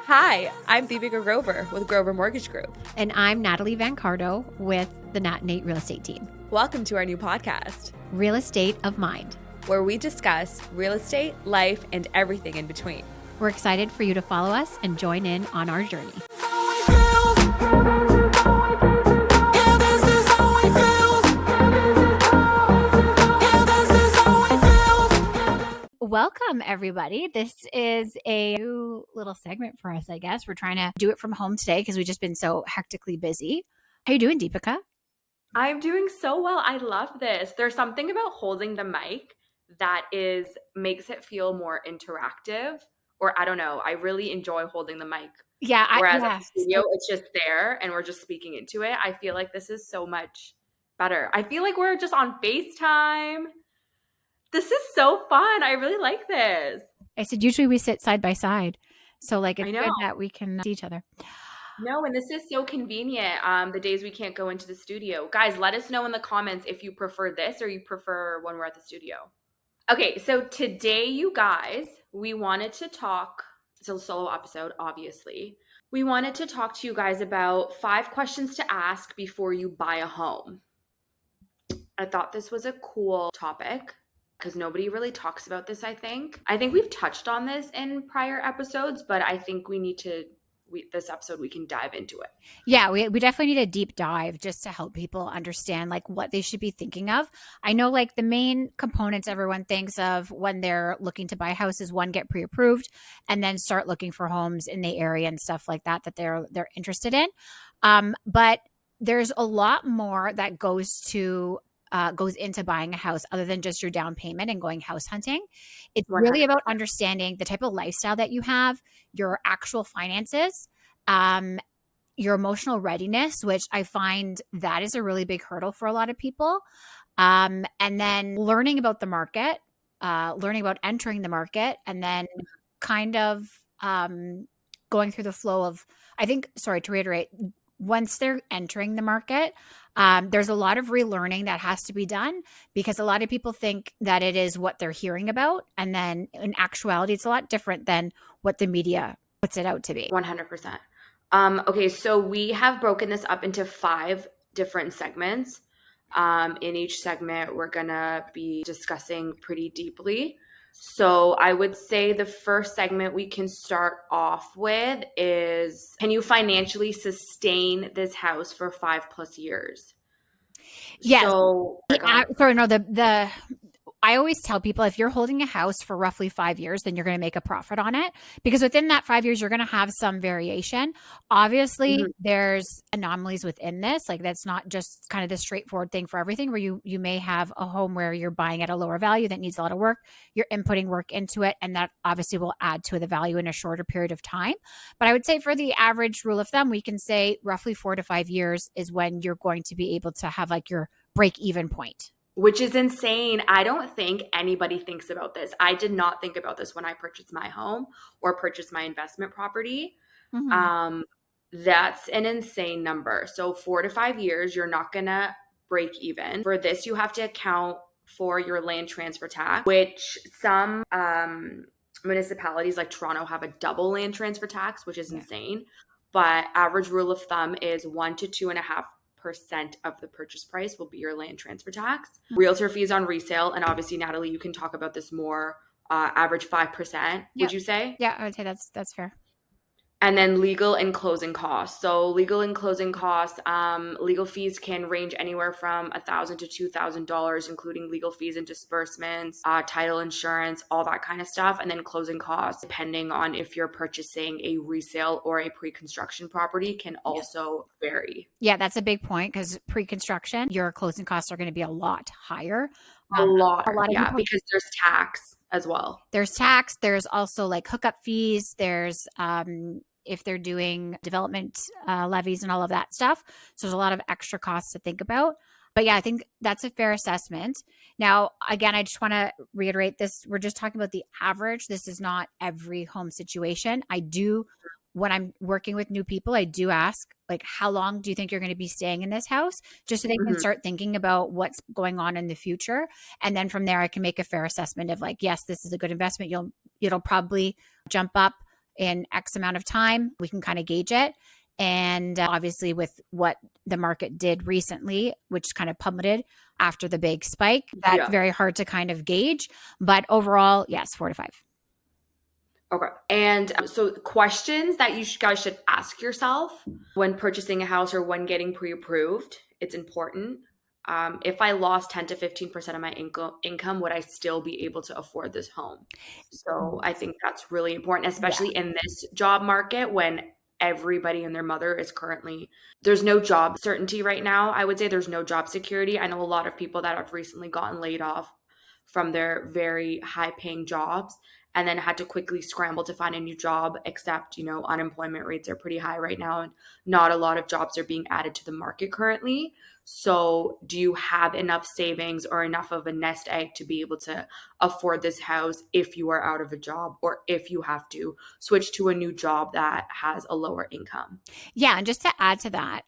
Hi, I'm Deepika Grover with Grover Mortgage Group. And I'm Natalie Van Cardo with the Nat Nate Real Estate Team. Welcome to our new podcast, Real Estate of Mind, where we discuss real estate, life, and everything in between. We're excited for you to follow us and join in on our journey. Welcome, everybody. This is a new little segment for us, I guess. We're trying to do it from home today because we've just been so hectically busy. How you doing, Deepika? I'm doing so well. I love this. There's something about holding the mic that makes it feel more interactive. Or I don't know. I really enjoy holding the mic. Yeah. Whereas at the studio, it's just there and we're just speaking into it. I feel like this is so much better. I feel like we're just on FaceTime. This is so fun. I really like this. I said, usually we sit side by side. So it's good that we can see each other. No, and this is so convenient. The days we can't go into the studio. Guys, let us know in the comments if you prefer this or you prefer when we're at the studio. Okay, so today, you guys, we wanted to talk, it's a solo episode, obviously. We wanted to talk to you guys about 5 questions to ask before you buy a home. I thought this was a cool topic because nobody really talks about this, I think. I think we've touched on this in prior episodes, but I think this episode, we can dive into it. Yeah, we definitely need a deep dive just to help people understand what they should be thinking of. I know the main components everyone thinks of when they're looking to buy a house is one, get pre-approved, and then start looking for homes in the area and stuff like that they're interested in. But there's a lot more that goes into buying a house other than just your down payment and going house hunting. It's 100%. Really about understanding the type of lifestyle that you have, your actual finances, your emotional readiness, which I find that is a really big hurdle for a lot of people. And then learning about the market, learning about entering the market, and then kind of going through the flow of, to reiterate, once they're entering the market, there's a lot of relearning that has to be done because a lot of people think that it is what they're hearing about. And then in actuality, it's a lot different than what the media puts it out to be. 100%. Okay, so we have broken this up into 5 different segments. In each segment, we're going to be discussing pretty deeply. So I would say the first segment we can start off with is, can you financially sustain this house for 5+ years? Yes. So, I always tell people if you're holding a house for roughly 5 years, then you're going to make a profit on it because within that 5 years, you're going to have some variation. Obviously, there's anomalies within this. That's not just kind of the straightforward thing for everything where you may have a home where you're buying at a lower value that needs a lot of work. You're inputting work into it, and that obviously will add to the value in a shorter period of time. But I would say for the average rule of thumb, we can say roughly 4 to 5 years is when you're going to be able to have your break-even point. Which is insane. I don't think anybody thinks about this. I did not think about this when I purchased my home or purchased my investment property. That's an insane number. So 4 to 5 years, you're not going to break even. For this, you have to account for your land transfer tax, which some municipalities like Toronto have a double land transfer tax, which is insane. But average rule of thumb is 1 to 2.5% of the purchase price will be your land transfer tax. Realtor fees on resale, and obviously, Natalie, you can talk about this more. Average 5%, would you say? Yeah, I would say that's fair. And then legal and closing costs. So legal and closing costs, legal fees can range anywhere from $1,000 to $2,000, including legal fees and disbursements, title insurance, all that kind of stuff. And then closing costs, depending on if you're purchasing a resale or a pre-construction property, can also vary. Yeah, that's a big point because pre-construction, your closing costs are going to be a lot higher. A lot, because there's tax as well. There's tax. There's also hookup fees. There's if they're doing development levies and all of that stuff. So there's a lot of extra costs to think about. But yeah, I think that's a fair assessment. Now, again, I just want to reiterate this. We're just talking about the average. This is not every home situation. When I'm working with new people, I do ask, how long do you think you're going to be staying in this house? Just so they can start thinking about what's going on in the future. And then from there, I can make a fair assessment of yes, this is a good investment. It'll probably jump up in X amount of time. We can kind of gauge it. And obviously, with what the market did recently, which kind of plummeted after the big spike, that's Yeah. very hard to kind of gauge. But overall, yes, 4 to 5. Okay. And so questions that guys should ask yourself when purchasing a house or when getting pre-approved, it's important. If I lost 10 to 15% of my income, would I still be able to afford this home? So I think that's really important, Yeah. especially in this job market when everybody and their mother is currently, there's no job certainty right now. I would say there's no job security. I know a lot of people that have recently gotten laid off from their very high paying jobs and then had to quickly scramble to find a new job, except, unemployment rates are pretty high right now and not a lot of jobs are being added to the market currently. So do you have enough savings or enough of a nest egg to be able to afford this house if you are out of a job or if you have to switch to a new job that has a lower income? Yeah, and just to add to that,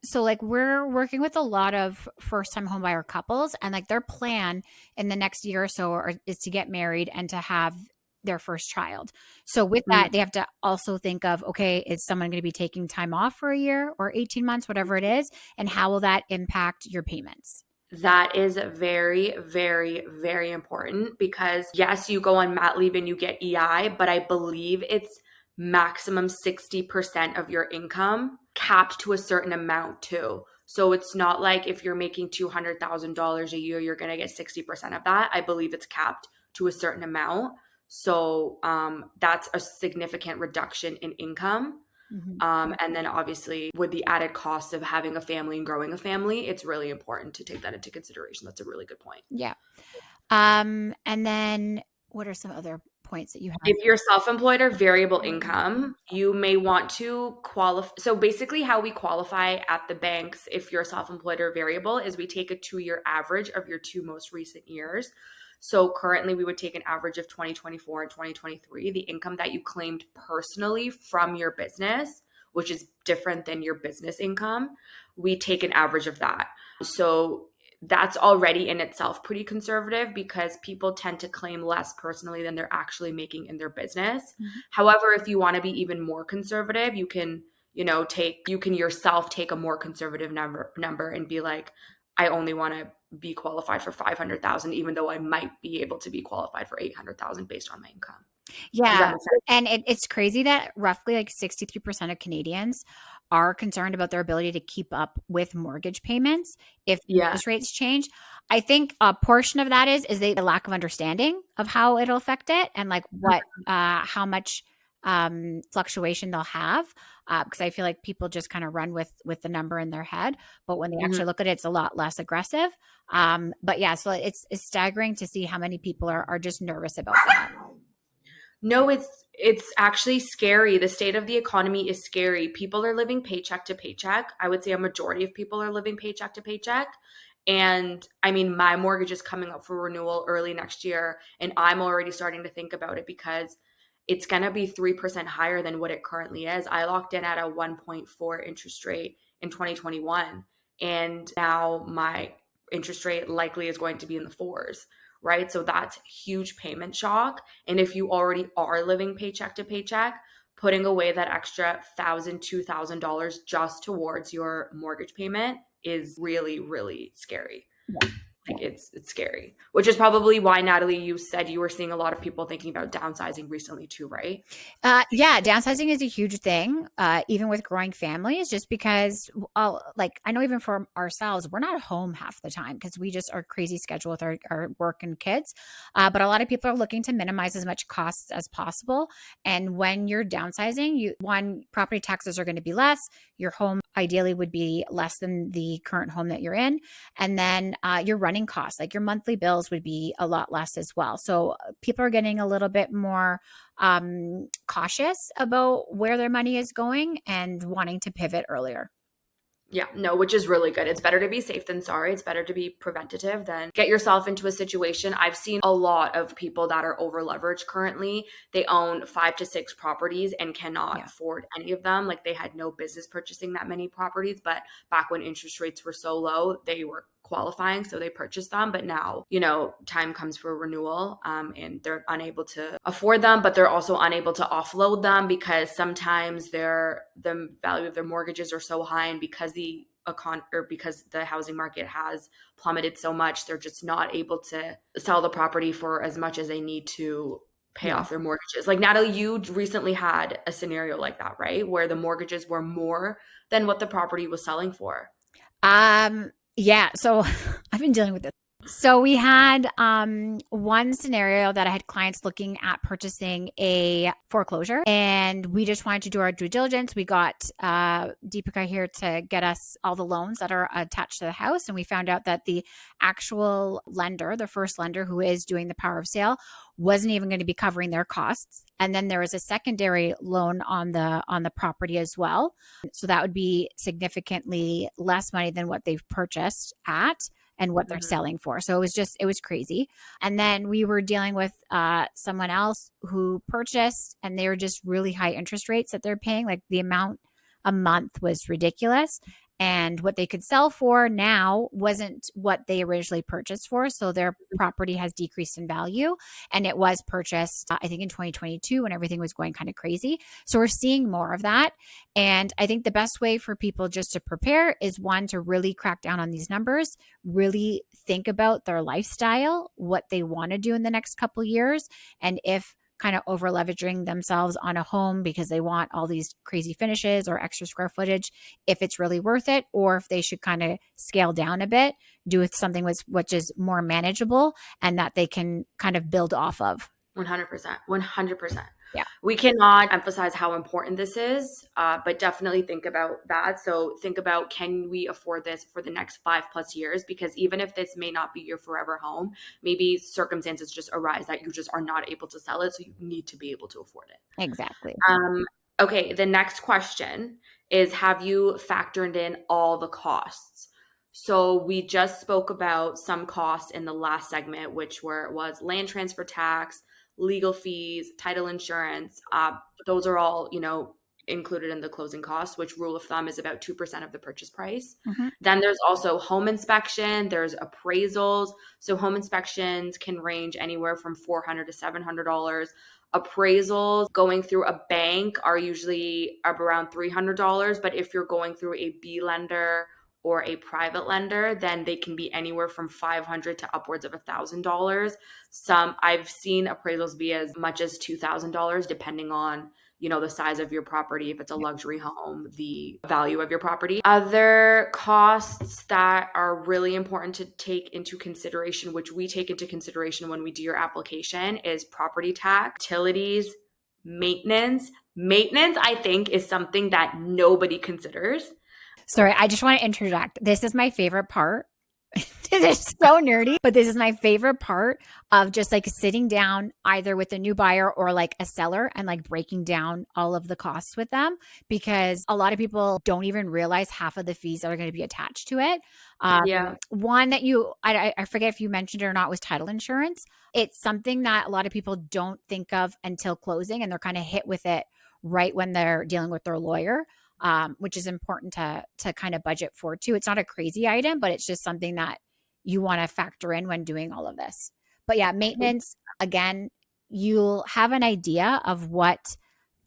so like we're working with a lot of first time homebuyer couples, and like their plan in the next year or so is to get married and to have their first child. So with that, Mm. they have to also think of, okay, is someone going to be taking time off for a year or 18 months, whatever it is, and how will that impact your payments? That is very, very, very important because yes, you go on mat leave and you get EI, but I believe it's maximum 60% of your income capped to a certain amount too. So it's not like if you're making $200,000 a year, you're going to get 60% of that. I believe it's capped to a certain amount. So that's a significant reduction in income. Mhm. And then obviously with the added cost of having a family and growing a family, it's really important to take that into consideration. That's a really good point. Yeah. And then what are some other points that you have? If you're self-employed or variable income, you may want to qualify. So basically how we qualify at the banks if you're self-employed or variable is we take a 2-year average of your 2 most recent years. So currently we would take an average of 2024 and 2023, the income that you claimed personally from your business, which is different than your business income. We take an average of that. So that's already in itself pretty conservative because people tend to claim less personally than they're actually making in their business. Mhm. However, if you want to be even more conservative, you can, you can yourself take a more conservative number and be like, I only want to be qualified for 500,000 even though I might be able to be qualified for 800,000 based on my income. Does that Yeah, make sense? and it's crazy that roughly like 63% of Canadians are concerned about their ability to keep up with mortgage payments if Yeah. interest rates change. I think a portion of that is the lack of understanding of how it'll affect it and like what how much fluctuation they'll have, because I feel like people just kind of run with the number in their head, but when they Mhm. actually look at it, it's a lot less aggressive. But yeah, so it's staggering to see how many people are just nervous about that. No, it's actually scary. The state of the economy is scary. People are living paycheck to paycheck. I would say a majority of people are living paycheck to paycheck. And I mean, my mortgage is coming up for renewal early next year, and I'm already starting to think about it because it's going to be 3% higher than what it currently is. I locked in at a 1.4 interest rate in 2021, and now my interest rate likely is going to be in the fours, right? So that's huge payment shock. And if you already are living paycheck to paycheck, putting away that extra $1,000, $2,000 just towards your mortgage payment is really, really scary. Like it's scary. Which is probably why, Natalie, you said you were seeing a lot of people thinking about downsizing recently too, right? Yeah, downsizing is a huge thing, even with growing families, just because, like, I know even for ourselves, we're not home half the time because we just are crazy schedule with our work and kids. But a lot of people are looking to minimize as much costs as possible. And when you're downsizing, one, property taxes are going to be less. Your home ideally would be less than the current home that you're in. And then your running costs, like your monthly bills, would be a lot less as well. So people are getting a little bit more cautious about where their money is going and wanting to pivot earlier. Yeah, no, which is really good. It's better to be safe than sorry. It's better to be preventative than get yourself into a situation. I've seen a lot of people that are over leveraged currently. They own 5 to 6 properties and cannot Yeah. afford any of them. Like they had no business purchasing that many properties, but back when interest rates were so low, they were qualifying, so they purchase them. But now, time comes for renewal, and they're unable to afford them, but they're also unable to offload them because sometimes the value of their mortgages are so high, and because because the housing market has plummeted so much, they're just not able to sell the property for as much as they need to pay Yeah. off their mortgages. Like Natalie, you recently had a scenario like that, right? Where the mortgages were more than what the property was selling for. Yeah. So I've been dealing with this. So we had one scenario that I had clients looking at purchasing a foreclosure, and we just wanted to do our due diligence. We got Deepika here to get us all the loans that are attached to the house, and we found out that the actual lender, the first lender who is doing the power of sale, wasn't even going to be covering their costs. And then there was a secondary loan on the property as well. So that would be significantly less money than what they've purchased at and what they're Mhm. selling for. So it was crazy. And then we were dealing with someone else who purchased, and they were just really high interest rates that they're paying. Like the amount a month was ridiculous. And what they could sell for now wasn't what they originally purchased for. So their property has decreased in value. And it was purchased, I think, in 2022 when everything was going kind of crazy. So we're seeing more of that. And I think the best way for people just to prepare is one, to really crack down on these numbers, really think about their lifestyle, what they want to do in the next couple years, and if kind of over leveraging themselves on a home because they want all these crazy finishes or extra square footage, if it's really worth it, or if they should kind of scale down a bit, do with something which is more manageable and that they can kind of build off of. 100%. 100%. Yeah. We cannot emphasize how important this is, but definitely think about that. So think about, can we afford this for the next 5+ years? Because even if this may not be your forever home, maybe circumstances just arise that you just are not able to sell it. So you need to be able to afford it. Exactly. Okay, the next question is, have you factored in all the costs? So we just spoke about some costs in the last segment, which was land transfer tax, legal fees, title insurance. Those are all, included in the closing costs, which rule of thumb is about 2% of the purchase price. Mm-hmm. Then there's also home inspection, there's appraisals. So home inspections can range anywhere from $400 to $700. Appraisals going through a bank are usually up around $300, but if you're going through a B lender or a private lender, then they can be anywhere from $500 to upwards of $1,000. Some I've seen appraisals be as much as $2,000, depending on the size of your property, if it's a luxury home, the value of your property. Other costs that are really important to take into consideration, which we take into consideration when we do your application, is property tax, utilities, maintenance. Maintenance, I think, is something that nobody considers. Sorry, I just want to interject. This is my favorite part. It is so nerdy, but this is my favorite part of just like sitting down either with a new buyer or like a seller and like breaking down all of the costs with them, because a lot of people don't even realize half of the fees that are going to be attached to it. Yeah. One that I forget if you mentioned it or not was title insurance. It's something that a lot of people don't think of until closing, and they're kind of hit with it right when they're dealing with their lawyer. Which is important to kind of budget for too. It's not a crazy item, but it's just something that you want to factor in when doing all of this. But yeah, maintenance, again, you'll have an idea of what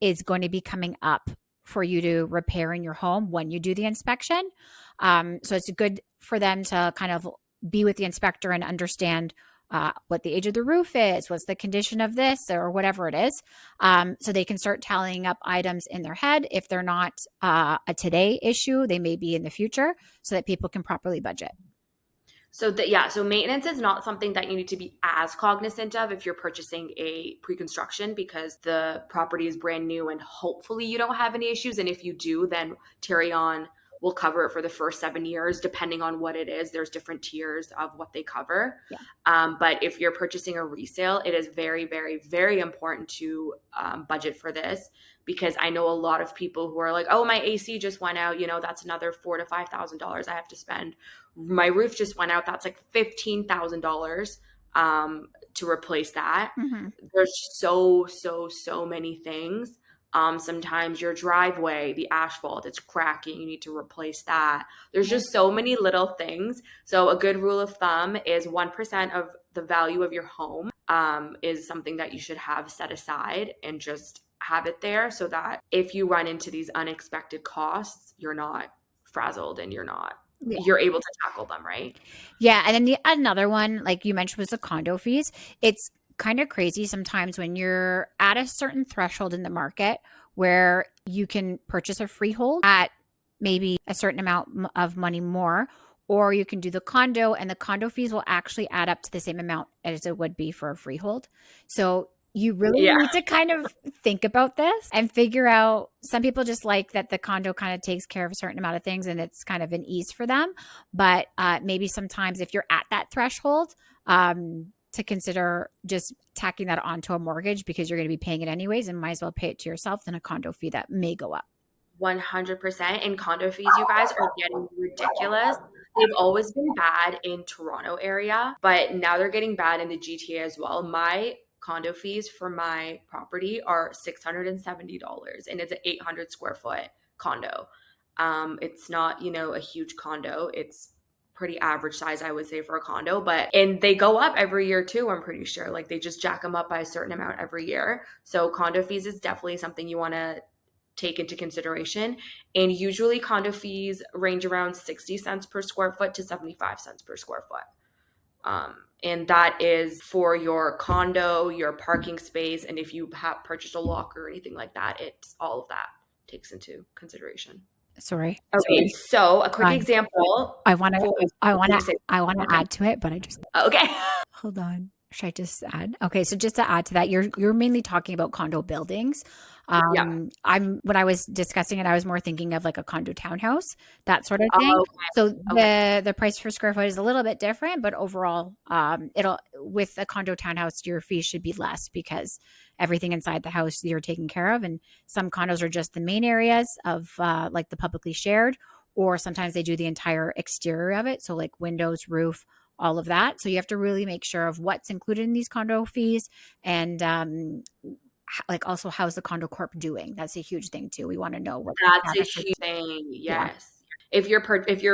is going to be coming up for you to repair in your home when you do the inspection. So it's good for them to kind of be with the inspector and understand what the age of the roof is, what's the condition of this, or whatever it is. So they can start tallying up items in their head. If they're not a today issue, they may be in the future, so that people can properly budget. So maintenance is not something that you need to be as cognizant of if you're purchasing a pre-construction, because the property is brand new and hopefully you don't have any issues. And if you do, then Terry on will cover it for the first 7 years, depending on what it is. There's different tiers of what they cover. Yeah. But if you're purchasing a resale, it is very, very, very important to budget for this, because I know a lot of people who are like, oh, my AC just went out. That's another $4,000 to $5,000 I have to spend. My roof just went out. That's like $15,000 to replace that. Mm-hmm. There's so many things Sometimes your driveway, the asphalt, it's cracking. You need to replace that. There's just so many little things. So a good rule of thumb is 1% of the value of your home is something that you should have set aside and just have it there so that if you run into these unexpected costs, you're not frazzled and you're able to tackle them, right? Yeah, and then another one, like you mentioned, was the condo fees. It's kind of crazy sometimes when you're at a certain threshold in the market where you can purchase a freehold at maybe a certain amount of money more, or you can do the condo, and the condo fees will actually add up to the same amount as it would be for a freehold. So you really Yeah. need to kind of think about this and figure out. Some people just like that the condo kind of takes care of a certain amount of things and it's kind of an ease for them. But maybe sometimes if you're at that threshold, to consider just tacking that onto a mortgage because you're going to be paying it anyways and might as well pay it to yourself than a condo fee that may go up. 100%. And condo fees, you guys, are getting ridiculous. They've always been bad in Toronto area, but now they're getting bad in the GTA as well. My condo fees for my property are $670 and it's an 800 square foot condo. It's not, a huge condo. It's pretty average size, I would say, for a condo, but and they go up every year too, I'm pretty sure. Like they just jack them up by a certain amount every year. So condo fees is definitely something you want to take into consideration. And usually condo fees range around 60 cents per square foot to 75 cents per square foot. And that is for your condo, your parking space, and if you have purchased a locker or anything like that, it's all of that takes into consideration. Sorry. Okay, so a quick Fine. example I want to, for I want you to, say, I want to okay. add to it, but I just Okay. hold on. Should I just add? Okay, so just to add to that, you're mainly talking about condo buildings. Yeah. I'm when I was discussing it, I was more thinking of like a condo townhouse, that sort of thing. Oh, So okay. the price per square foot is a little bit different, but overall, it'll with a condo townhouse, your fees should be less because everything inside the house you're taking care of, and some condos are just the main areas of like the publicly shared, or sometimes they do the entire exterior of it, so like windows, roof, all of that. So you have to really make sure of what's included in these condo fees and like also how's the condo corp doing. That's a huge thing too. We want to know what the That's a status is. huge thing. Yeah. Yes. If you're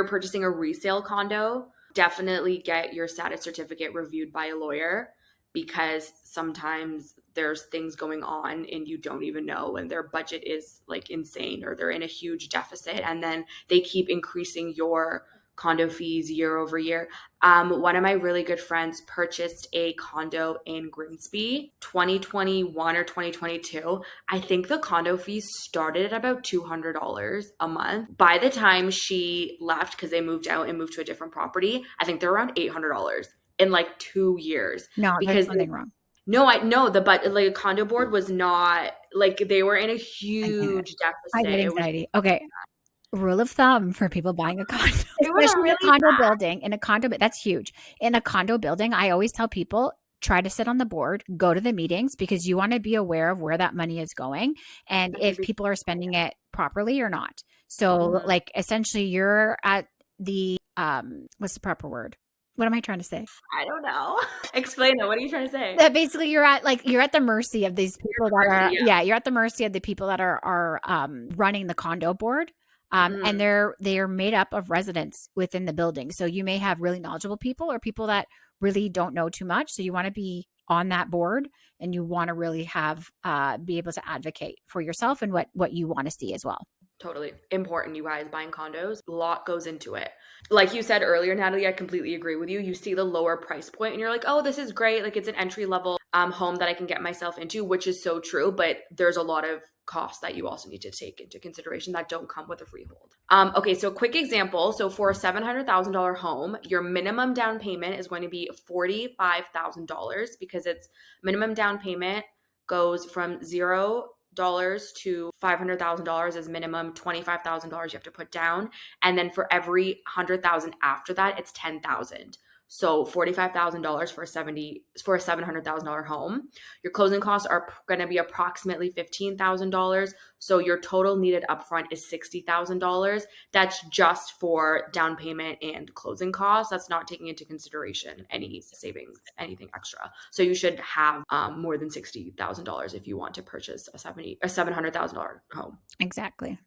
purchasing a resale condo, definitely get your status certificate reviewed by a lawyer because sometimes there's things going on and you don't even know and their budget is like insane or they're in a huge deficit and then they keep increasing your condo fees year over year. One of my really good friends purchased a condo in Grimsby 2021 or 2022. I think the condo fees started at about $200 a month. By the time she left, because they moved out and moved to a different property, I think they're around $800 in like 2 years. No, there's Because something wrong. no, I know the but like a condo board was not like they were in a I get it. huge I get deficit. It was anxiety. Okay. Rule of thumb for people buying a condo, it was especially in a really condo building. In a condo, that's huge. In a condo building, I always tell people try to sit on the board, go to the meetings because you want to be aware of where that money is going and that's a if big. people are spending it properly or not. So, Mhm. like, essentially, you're at the what's the proper word? What am I trying to say? I don't know. Explain it. What are you trying to say? That basically you're at the mercy of these people that Mercy, are, yeah. yeah, you're at the mercy of the people that are running the condo board. And Mm, they are made up of residents within the building. So you may have really knowledgeable people or people that really don't know too much. So you want to be on that board and you want to really have be able to advocate for yourself and what you want to see as well. totally important, you guys, buying condos. A lot goes into it. Like you said earlier, Natalie, I completely agree with you. You see the lower price point and you're like, oh, this is great. Like it's an entry level home that I can get myself into, which is so true. But there's a lot of costs that you also need to take into consideration that don't come with a freehold. Okay, so quick example. So for a $700,000 home, your minimum down payment is going to be $45,000 because it's minimum down payment goes from $0 to $500,000 as minimum. $25,000 you have to put down, and then for every 100,000 after that, it's 10,000. So $45,000 for a $700,000 home. Your closing costs are going to be approximately $15,000. So your total needed upfront is $60,000. That's just for down payment and closing costs. That's not taking into consideration any savings, anything extra. So you should have more than $60,000 if you want to purchase a $700,000 home. Exactly.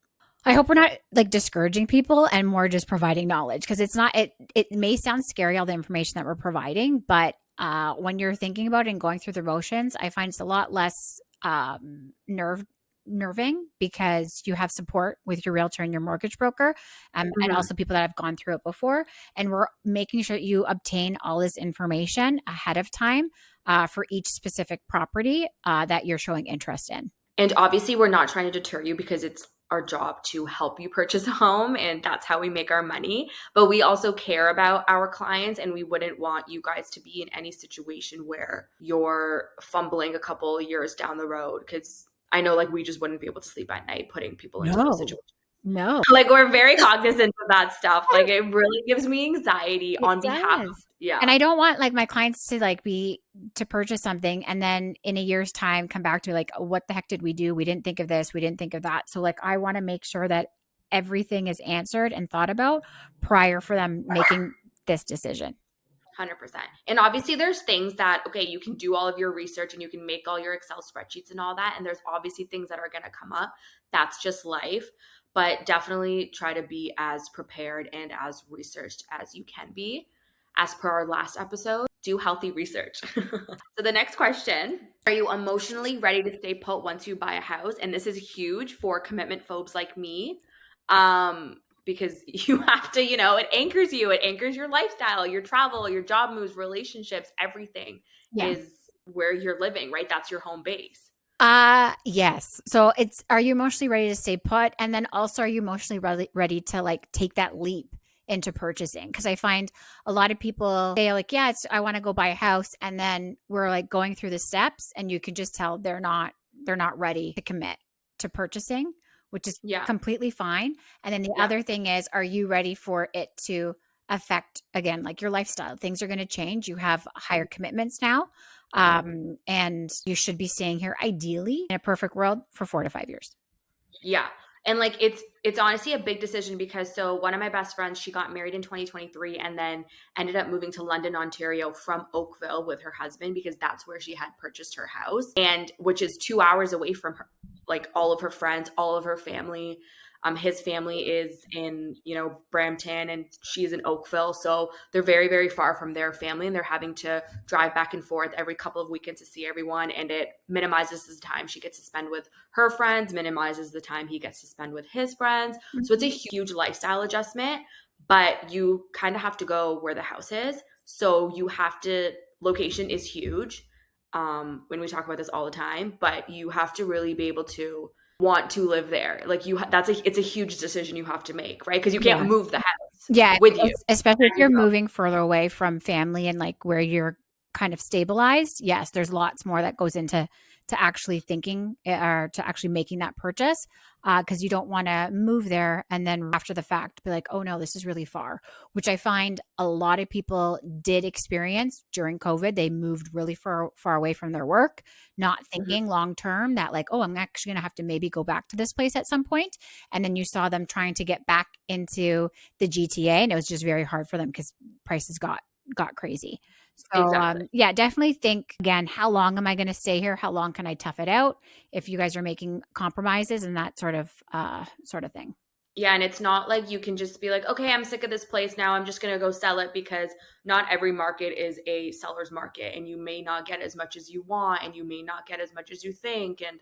I hope we're not like discouraging people and more just providing knowledge, because it's not it may sound scary all the information that we're providing, but when you're thinking about it and going through the motions, I find it's a lot less nerving because you have support with your realtor and your mortgage broker, and Mhm. also people that have gone through it before. And we're making sure that you obtain all this information ahead of time for each specific property that you're showing interest in. And obviously, we're not trying to deter you because it's our job to help you purchase a home and that's how we make our money. But we also care about our clients and we wouldn't want you guys to be in any situation where you're fumbling a couple years down the road because I know like we just wouldn't be able to sleep at night putting people into those No, situations. no. Like we're very cognizant of that stuff. Like it really gives me anxiety It on behalf of does. And yeah. I don't want like my clients to like be to purchase something and then in a year's time come back to like, "Oh, what the heck did we do? We didn't think of this, we didn't think of that." So like I want to make sure that everything is answered and thought about prior for them making this decision. 100%. And obviously, there's things that, okay, you can do all of your research and you can make all your Excel spreadsheets and all that. And there's obviously things that are going to come up. That's just life. But definitely try to be as prepared and as researched as you can be. As per our last episode, do healthy research. So, the next question, are you emotionally ready to stay put once you buy a house? And this is huge for commitment phobes like me. Because you have to, it anchors you, it anchors your lifestyle, your travel, your job moves, relationships, everything Yeah. is where you're living, right? That's your home base. Yes. So it's, are you emotionally ready to stay put? And then also, are you emotionally ready to like take that leap into purchasing? Because I find a lot of people say like, yeah, I want to go buy a house. And then we're like going through the steps and you can just tell they're not ready to commit to purchasing, which is Yeah. completely fine. And then the Yeah. other thing is, are you ready for it to affect again, like your lifestyle? Things are going to change. You have higher commitments now, and you should be staying here ideally in a perfect world for 4 to 5 years. Yeah. And like it's honestly a big decision because so one of my best friends, she got married in 2023 and then ended up moving to London, Ontario from Oakville with her husband because that's where she had purchased her house and which is 2 hours away from her like all of her friends, all of her family. His family is in, Brampton and she's in Oakville. So they're very, very far from their family and they're having to drive back and forth every couple of weekends to see everyone. And it minimizes the time she gets to spend with her friends, minimizes the time he gets to spend with his friends. So it's a huge lifestyle adjustment, but you kind of have to go where the house is. So you have to, location is huge. When we talk about this all the time, but you have to really be able to want to live there. Like it's a huge decision you have to make, right? Because you can't Yeah. move the house Yeah, with you. especially if There you you're go. moving further away from family and like where you're kind of stabilized. Yes, there's lots more that goes into to actually thinking or to actually making that purchase, because you don't want to move there and then after the fact be like, oh no, this is really far, which I find a lot of people did experience during COVID. They moved really far away from their work, not Mhm. thinking long term that like, oh, I'm actually going to have to maybe go back to this place at some point. And then you saw them trying to get back into the GTA, and it was just very hard for them because prices got crazy. So Exactly. yeah, definitely think again, how long am I going to stay here? How long can I tough it out? If you guys are making compromises and that sort of thing. Yeah, and it's not like you can just be like, okay, I'm sick of this place now. I'm just going to go sell it because not every market is a seller's market and you may not get as much as you want and you may not get as much as you think and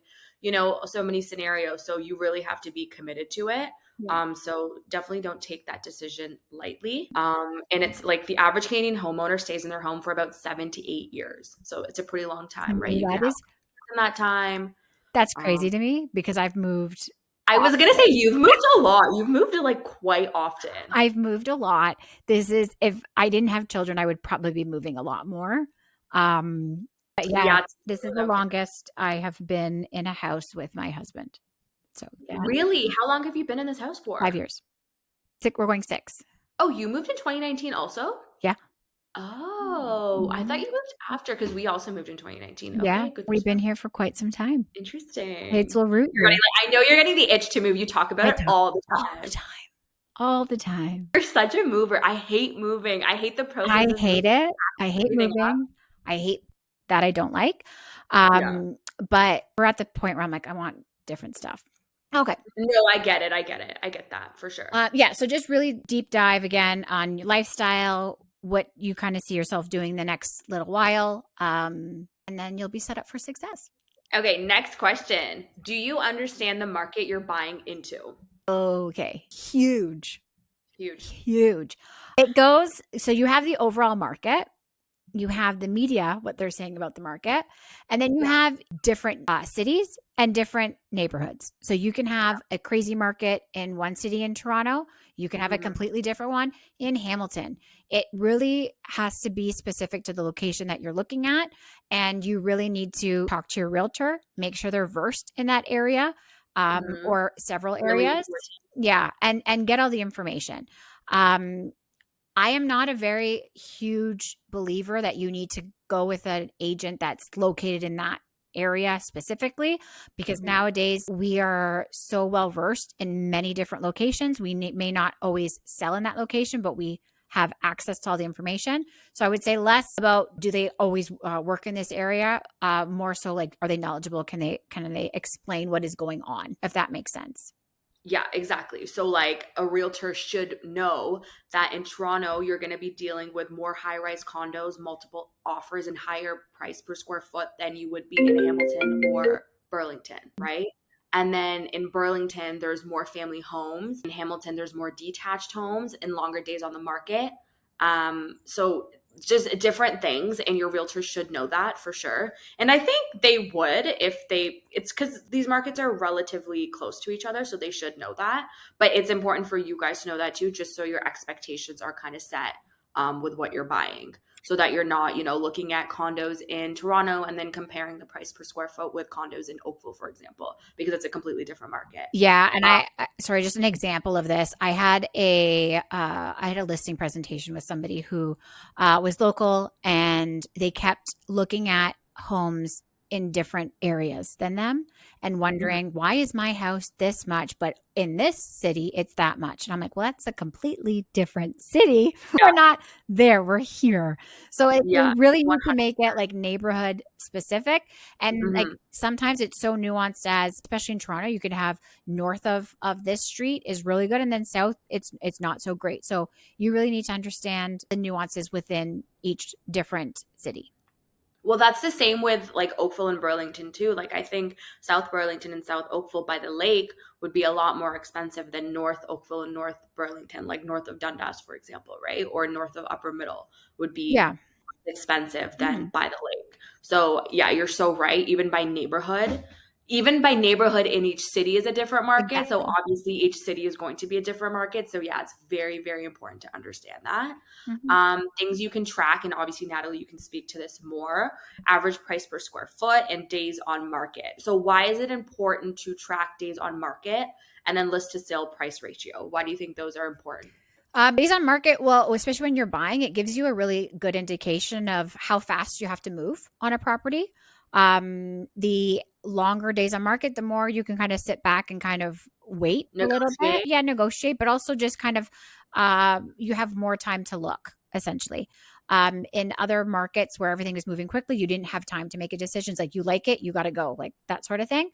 so many scenarios. So you really have to be committed to it. Yeah. So definitely don't take that decision lightly. And it's like the average Canadian homeowner stays in their home for about 7 to 8 years. So it's a pretty long To time, right? me, You can have in that time. that's Um, crazy to me because I've moved. I was gonna say you've moved a lot. You've moved it like quite often. I've moved a lot. This is, if I didn't have children, I would probably be moving a lot more. But yeah, Yeah, it's this is the okay. longest I have been in a house with my husband. So yeah, Really? How long have you been in this house for? 5 years. We're going 6. Oh, you moved in 2019 also? Yeah. Oh, I thought Mhm. you moved after because we also moved in 2019. Yeah, Okay, good we've to been know. here for quite some time. Kids Interesting. will root You're getting you. like I know you're getting the itch to move. You talk about I it talk all the all the time. time, all the time. You're such a mover. I hate moving. I hate the I process of moving, hate it. I packing hate everything up. moving. I hate that I don't like. Yeah. But we're at the point where I'm like, I want different stuff. Okay. No, I get it. I get it. I get that for sure. Yeah. So just really deep dive again on your lifestyle, what you kind of see yourself doing the next little while. And then you'll be set up for success. Okay, next question. Do you understand the market you're buying into? Okay. Huge. Huge. Huge. It goes, so you have the overall market, you have the media, what they're saying about the market, and then you Yeah. have different cities and different neighborhoods. So you can have a crazy market in one city in Toronto, you can have a Mhm. completely different one in Hamilton. It really has to be specific to the location that you're looking at, and you really need to talk to your realtor, make sure they're versed in that area, Mhm. or several Really areas. Yeah, and get all the information. Um, I am not a very huge believer that you need to go with an agent that's located in that area specifically, because Mhm. nowadays we are so well versed in many different locations. We may not always sell in that location, but we have access to all the information. So I would say less about do they always work in this area, more so like are they knowledgeable? Can they explain what is going on? If that makes sense. Yeah, exactly. So, like, a realtor should know that in Toronto, you're going to be dealing with more high rise condos, multiple offers, and higher price per square foot than you would be in Hamilton or Burlington, right? And then in Burlington, there's more family homes. In Hamilton, there's more detached homes and longer days on the market. So, just different things, and your realtor should know that for sure. And I think they would if it's because these markets are relatively close to each other, so they should know that. But it's important for you guys to know that too, just so your expectations are kind of set with what you're buying. So that you're not, looking at condos in Toronto and then comparing the price per square foot with condos in Oakville, for example, because it's a completely different market. Yeah, and sorry, just an example of this. I had a listing presentation with somebody who was local, and they kept looking at homes in different areas than them and Mhm. wondering why is my house this much, but in this city it's that much. And I'm like, well, that's a completely different city. Yeah, We're not there. We're here. So yeah, you really need to make it 100%. like neighborhood specific. And like Mhm. sometimes it's so nuanced as, especially in Toronto, you could have north of this street is really good, and then south it's not so great. So you really need to understand the nuances within each different city. Well, that's the same with like Oakville and Burlington too. Like I think South Burlington and South Oakville by the lake would be a lot more expensive than North Oakville and North Burlington, like north of Dundas, for example, right? Or north of Upper Middle would be Yeah. expensive than Mhm. by the lake. So yeah, you're so right. Even by neighborhood in each city is a different market. So Exactly. obviously each city is going to be a different market. So yeah, it's very, very important to understand that. Mhm. Things you can track, and obviously Natalie, you can speak to this more: average price per square foot and days on market. So why is it important to track days on market and then list to sale price ratio? Why do you think those are important? Based on market, well, especially when you're buying, it gives you a really good indication of how fast you have to move on a property. The longer days on market, the more you can kind of sit back and kind of wait a little bit. Negotiate. Yeah, negotiate, but also just kind of you have more time to look, essentially. In other markets where everything is moving quickly, you didn't have time to make a decision. It's like you like it, you got to go, like that sort of thing.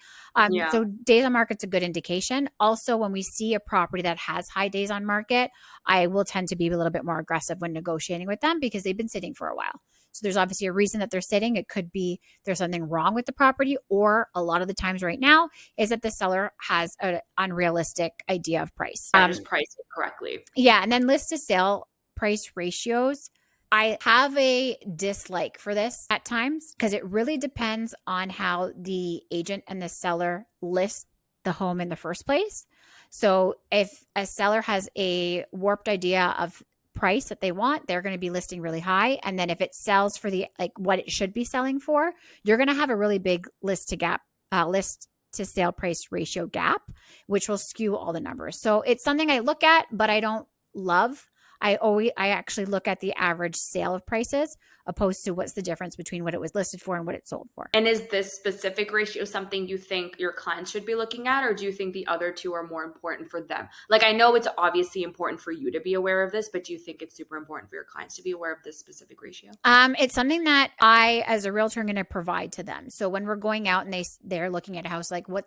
Yeah. So days on market's a good indication. Also, when we see a property that has high days on market, I will tend to be a little bit more aggressive when negotiating with them because they've been sitting for a while. So there's obviously a reason that they're sitting. It could be there's something wrong with the property, or a lot of the times right now is that the seller has an unrealistic idea of price. Yeah, just price it correctly. Yeah, and then list to sale price ratios. I have a dislike for this at times because it really depends on how the agent and the seller list the home in the first place. So if a seller has a warped idea of price that they want, they're going to be listing really high, and then if it sells for the like what it should be selling for, you're going to have a really big list to sale price ratio gap, which will skew all the numbers. So it's something I look at, but I don't love. I actually look at the average sale of prices opposed to what's the difference between what it was listed for and what it sold for. And is this specific ratio something you think your clients should be looking at, or do you think the other two are more important for them? Like, I know it's obviously important for you to be aware of this, but do you think it's super important for your clients to be aware of this specific ratio? It's something that I, as a realtor, am going to provide to them. So when we're going out and they're looking at a house, like what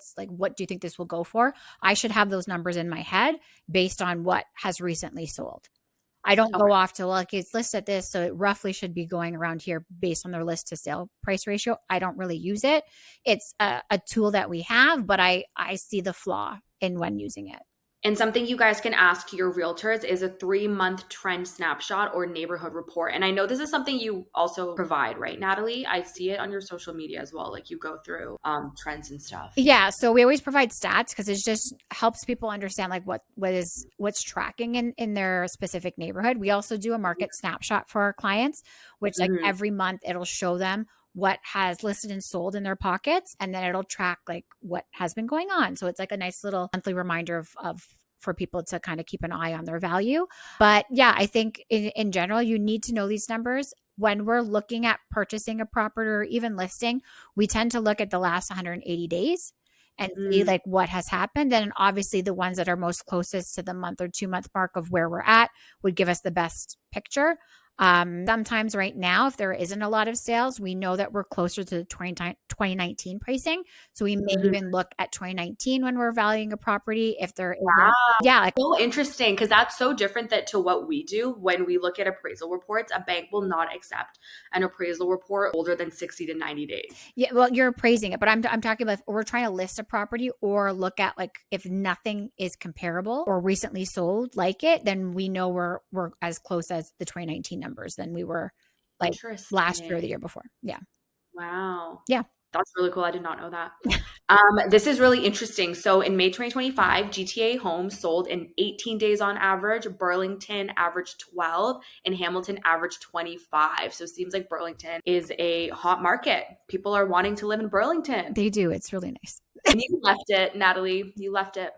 do you think this will go for? I should have those numbers in my head based on what has recently sold. I don't Okay. go off to, well, like, it's listed at this, so it roughly should be going around here based on their list to sale price ratio. I don't really use it. It's a tool that we have, but I see the flaw in when using it. And something you guys can ask your realtors is a 3-month trend snapshot or neighborhood report. And I know this is something you also provide, right, Natalie? I see it on your social media as well. Like you go through trends and stuff. Yeah, so we always provide stats because it just helps people understand like what's tracking in their specific neighborhood. We also do a market snapshot for our clients, which like Mhm. every month it'll show them what has listed and sold in their pockets, and then it'll track like what has been going on. So it's like a nice little monthly reminder of for people to kind of keep an eye on their value. But yeah, I think in general, you need to know these numbers when we're looking at purchasing a property or even listing. We tend to look at the last 180 days and see Mm. like what has happened. And obviously the ones that are most closest to the month or 2 month mark of where we're at would give us the best picture. Sometimes right now, if there isn't a lot of sales, we know that we're closer to the 2019 pricing. So we may Mhm. even look at 2019 when we're valuing a property if there isn't. Wow. Yeah, like So interesting because that's so different that to what we do when we look at appraisal reports. A bank will not accept an appraisal report older than 60 to 90 days. yeah, well, you're appraising it, but I'm talking about if we're trying to list a property or look at like if nothing is comparable or recently sold like it, then we know we're as close as the 2019 numbers than we were like last year or the Interesting. year before. Yeah. Wow. Yeah. That's really cool. I did not know that. This is really interesting. So in May 2025, GTA homes sold in 18 days on average. Burlington averaged 12 and Hamilton averaged 25. So it seems like Burlington is a hot market. People are wanting to live in Burlington. They do. It's really nice. And you left it, Natalie. You left it.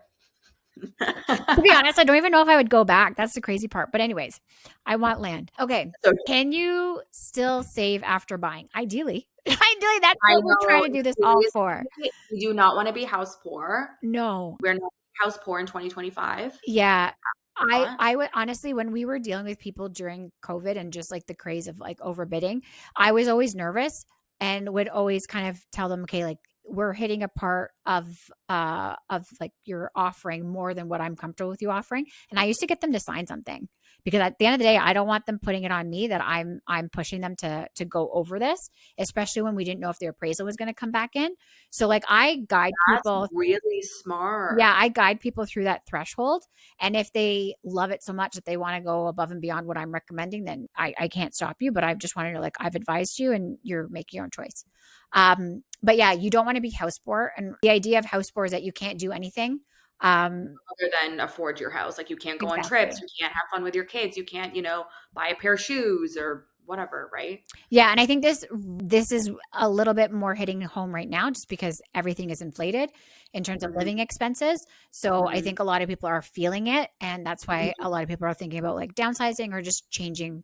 To be honest, I don't even know if I would go back. That's the crazy part. But anyways, I want land. Okay. So Can you still save after buying? Ideally. Ideally, that's I what we're trying know, to do this all for. seriously, we do not want to be house poor. No. We're not house poor in 2025. Yeah. I Not. I would honestly, when we were dealing with people during COVID and just like the craze of like overbidding, I was always nervous and would always kind of tell them, okay, like we're hitting a part of like you're offering more than what I'm comfortable with you offering. And I used to get them to sign something because at the end of the day, I don't want them putting it on me that I'm pushing them to go over this, especially when we didn't know if the appraisal was going to come back in. So like I guide That's people. really smart. Yeah, I guide people through that threshold. And if they love it so much that they want to go above and beyond what I'm recommending, then I can't stop you. But I just wanted to like, I've advised you and you're making your own choice. But yeah, you don't want to be house poor. And the idea of house poor is that you can't do anything. Other than afford your house. Like you can't go on trips, Exactly. you can't have fun with your kids, you can't, buy a pair of shoes or whatever, right? Yeah, and I think this is a little bit more hitting home right now just because everything is inflated in terms of Mhm, living expenses. So I mhm, think a lot of people are feeling it and that's why mhm. a lot of people are thinking about like downsizing or just changing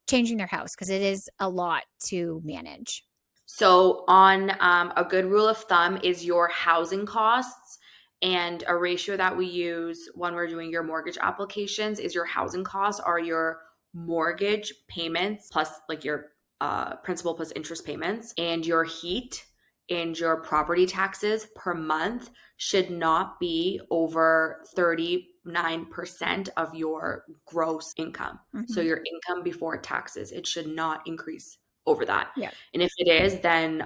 their house because it is a lot to manage. So on a good rule of thumb is your housing costs, and a ratio that we use when we're doing your mortgage applications is your housing costs are your mortgage payments plus like your principal plus interest payments, and your heat and your property taxes per month should not be over 39% of your gross income. So Mhm. your income before taxes, it should not increase over that. Yeah. And if it is, then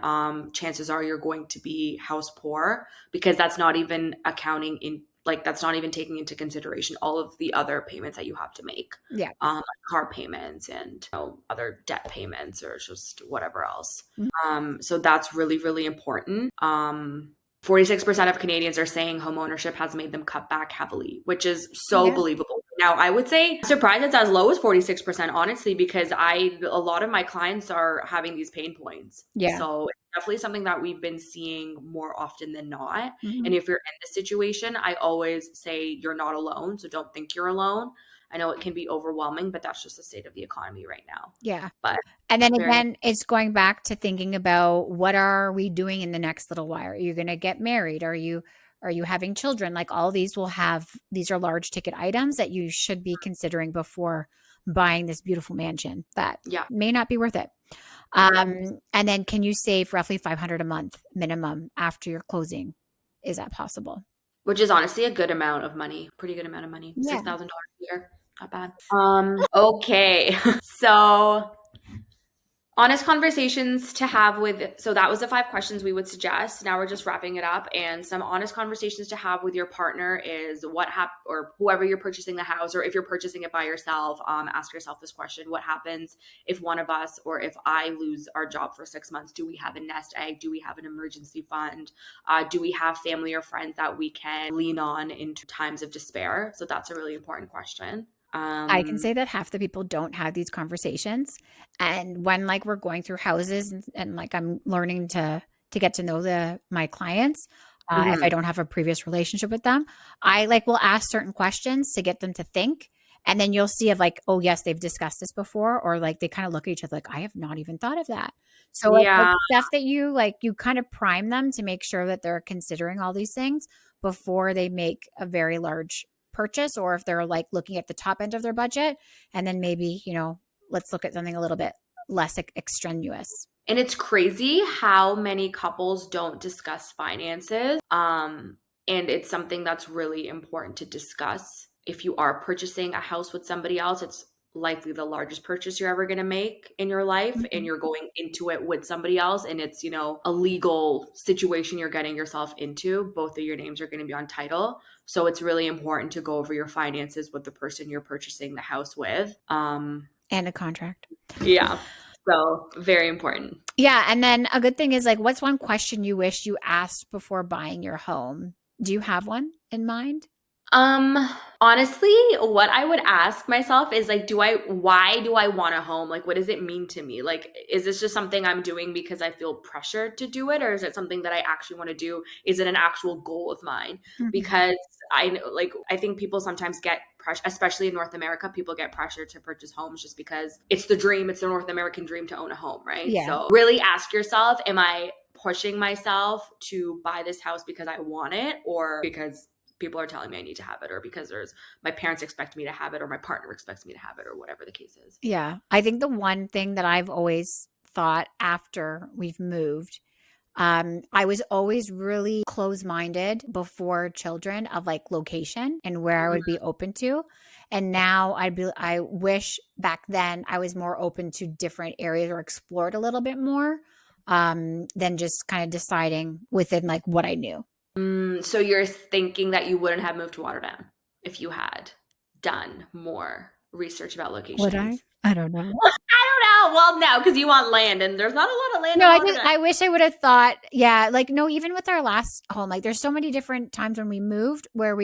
chances are you're going to be house poor because that's not even accounting in like that's not even taking into consideration all of the other payments that you have to make, Yeah. like car payments and other debt payments or just whatever else. Mhm. So that's really really important. 46% of Canadians are saying home ownership has made them cut back heavily, which is so Yeah. believable. Now, I would say I'm surprised it's as low as 46%, honestly, because a lot of my clients are having these pain points. Yeah. So it's definitely something that we've been seeing more often than not. Mhm. And if you're in this situation, I always say you're not alone. So don't think you're alone. I know it can be overwhelming, but that's just the state of the economy right now. Yeah. But And then very again, it's going back to thinking about what are we doing in the next little while? Are you going to get married? Are you having children? Like all these will have these are large ticket items that you should be considering before buying this beautiful mansion that yeah, may not be worth it. yeah. And then can you save roughly 500 a month minimum after your closing? Is that possible? Which is honestly a good amount of money, pretty good amount of money. Yeah. $6,000 a year, not bad. Okay. So honest conversations to have with, so that was the 5 questions we would suggest. Now we're just wrapping it up. And some honest conversations to have with your partner is or whoever you're purchasing the house, or if you're purchasing it by yourself, ask yourself this question: what happens if one of us, or if I lose our job for 6 months? Do we have a nest egg? Do we have an emergency fund? Do we have family or friends that we can lean on in times of despair? So that's a really important question. I can Um, say that half the people don't have these conversations. And when like we're going through houses and like I'm learning to get to know my clients, if I mhm. don't have a previous relationship with them, I like will ask certain questions to get them to think. And then you'll see of like, oh yes, they've discussed this before, or like they kind of look at each other like, I have not even thought of that. So like Yeah. it's stuff that you kind of prime them to make sure that they're considering all these things before they make a very large purchase, or if they're like looking at the top end of their budget, and then maybe let's look at something a little bit less extraneous. And it's crazy how many couples don't discuss finances. And it's something that's really important to discuss. If you are purchasing a house with somebody else, it's likely the largest purchase you're ever going to make in your life, and Mhm. you're going into it with somebody else, and it's, a legal situation you're getting yourself into. Both of your names are going to be on title. So it's really important to go over your finances with the person you're purchasing the house with. And a contract. Yeah. So very important. Yeah, and then a good thing is like, what's one question you wish you asked before buying your home? Do you have one in mind? Um, Honestly, what I would ask myself is like, why do I want a home? Like, what does it mean to me? Like, is this just something I'm doing because I feel pressured to do it? Or is it something that I actually want to do? Is it an actual goal of mine? Mhm. Because I know, like, I think people sometimes get pressure, especially in North America, people get pressure to purchase homes just because it's the dream. It's the North American dream to own a home, right? Yeah. So really ask yourself, am I pushing myself to buy this house because I want it, or because people are telling me I need to have it, or because there's my parents expect me to have it, or my partner expects me to have it, or whatever the case is. Yeah. I think the one thing that I've always thought after we've moved, I was always really close minded before children of like location and where I would Mhm. be open to. And now I wish back then I was more open to different areas or explored a little bit more than just kind of deciding within like what I knew. So you're thinking that you wouldn't have moved to Rotterdam if you had done more research about Would I? locations? I don't know. I don't know. Well, no, because you want land, and there's not a lot of land No, in Rotterdam. I wish I would have thought, yeah, like no, even with our last home, like there's so many different times when we moved where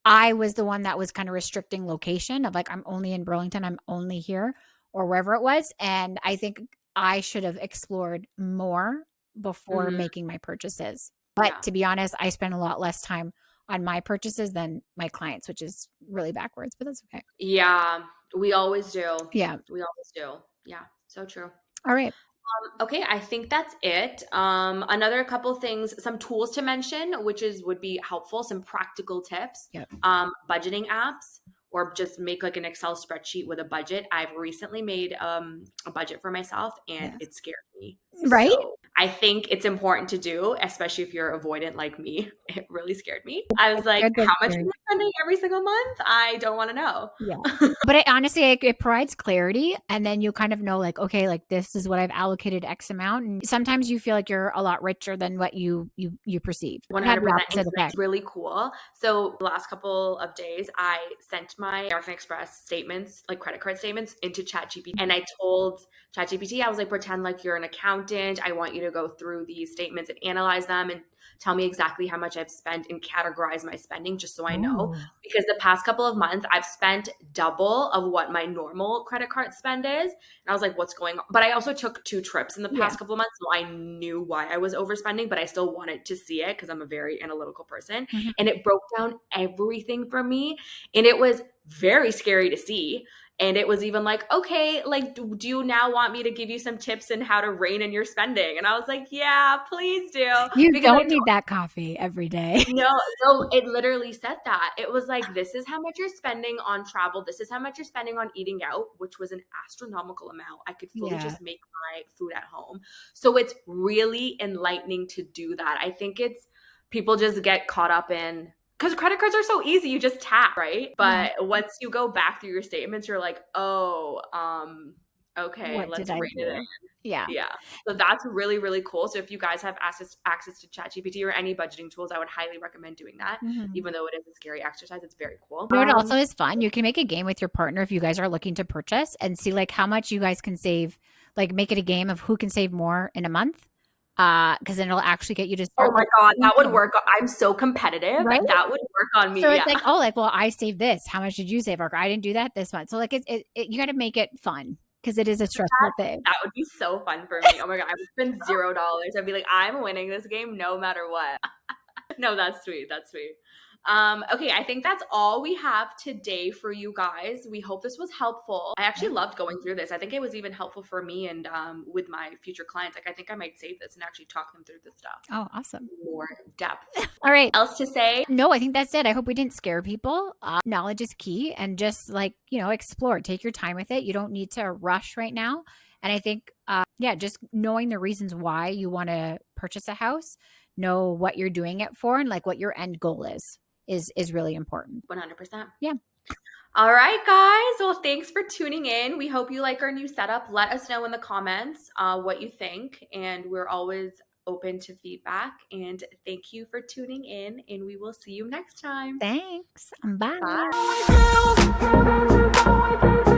I was the one that was kind of restricting location of like I'm only in Burlington, I'm only here or wherever it was. And I think I should have explored more before Mhm. making my purchases. But Yeah. to be honest, I spend a lot less time on my purchases than my clients, which is really backwards, but that's okay. Yeah. We always do. Yeah. We always do. Yeah. So true. All right. Okay, I think that's it. Another couple things, some tools to mention, which would be helpful, some practical tips. Yep. Budgeting apps, or just make like an Excel spreadsheet with a budget. I've recently made a budget for myself, and Yes. it scared me. Right? So I think it's important to do, especially if you're avoidant like me. It really scared me. I was It's like, good how that's much am scary. I spending every single month? I don't want to know. Yeah. But it honestly, it provides clarity, and then you kind of know, like, okay, like this is what I've allocated X amount, and sometimes you feel like you're a lot richer than what you perceive. It can have the 100%. And opposite it's effect. really cool. So the last couple of days, I sent my American Express statements, like credit card statements, into ChatGPT. And I told ChatGPT, I was like, pretend like you're an accountant. I want you to go through these statements and analyze them and tell me exactly how much I've spent and categorize my spending just so I know. Oh, Because the past couple of months, I've spent double of what my normal credit card spend is. And I was like, what's going on? But I also took 2 trips in the yeah. past couple of months. So I knew why I was overspending, but I still wanted to see it because I'm a very analytical person. Mhm. And it broke down everything for me. And it was very scary to see. And it was even like, okay, like, do you now want me to give you some tips in how to rein in your spending? And I was like, yeah, please do. You Because I don't need that coffee every day. no, no, it literally said that. It was like, this is how much you're spending on travel. This is how much you're spending on eating out, which was an astronomical amount. I could fully Yeah. just make my food at home. So it's really enlightening to do that. I think it's people just get caught up in because credit cards are so easy. You just tap, right? Yeah. But once you go back through your statements, you're like, oh, okay, What did let's I rein it do? Yeah. in. Yeah. So that's really, really cool. So if you guys have access to ChatGPT or any budgeting tools, I would highly recommend doing that. Mhm. Even though it is a scary exercise, it's very cool. You know what also is fun? You can make a game with your partner if you guys are looking to purchase and see like how much you guys can save. Like make it a game of who can save more in a month. Because then it'll actually get you to Oh start my like God, that would thinking, work. I'm so competitive. right? That would work on So me. it's Yeah. like, oh, like, well, I saved this. How much did you save? Or I didn't do that this month. So like, you got to make it fun because it is a stressful thing. That would be so fun for me. Oh my God, I would spend $0. I'd be like, I'm winning this game no matter what. No, that's sweet. That's sweet. Okay, I think that's all we have today for you guys. We hope this was helpful. I actually Yeah. loved going through this. I think it was even helpful for me and with my future clients. Like, I think I might save this and actually talk them through this stuff Oh, awesome. in more depth. All right. Else to say? No, I think that's it. I hope we didn't scare people. Knowledge is key and just like, explore, take your time with it. You don't need to rush right now. And I think, yeah, just knowing the reasons why you want to purchase a house, know what you're doing it for and like what your end goal is really important. 100%. Yeah. All right, guys. Well, thanks for tuning in. We hope you like our new setup. Let us know in the comments what you think. And we're always open to feedback. And thank you for tuning in. And we will see you next time. Thanks. Bye. Bye.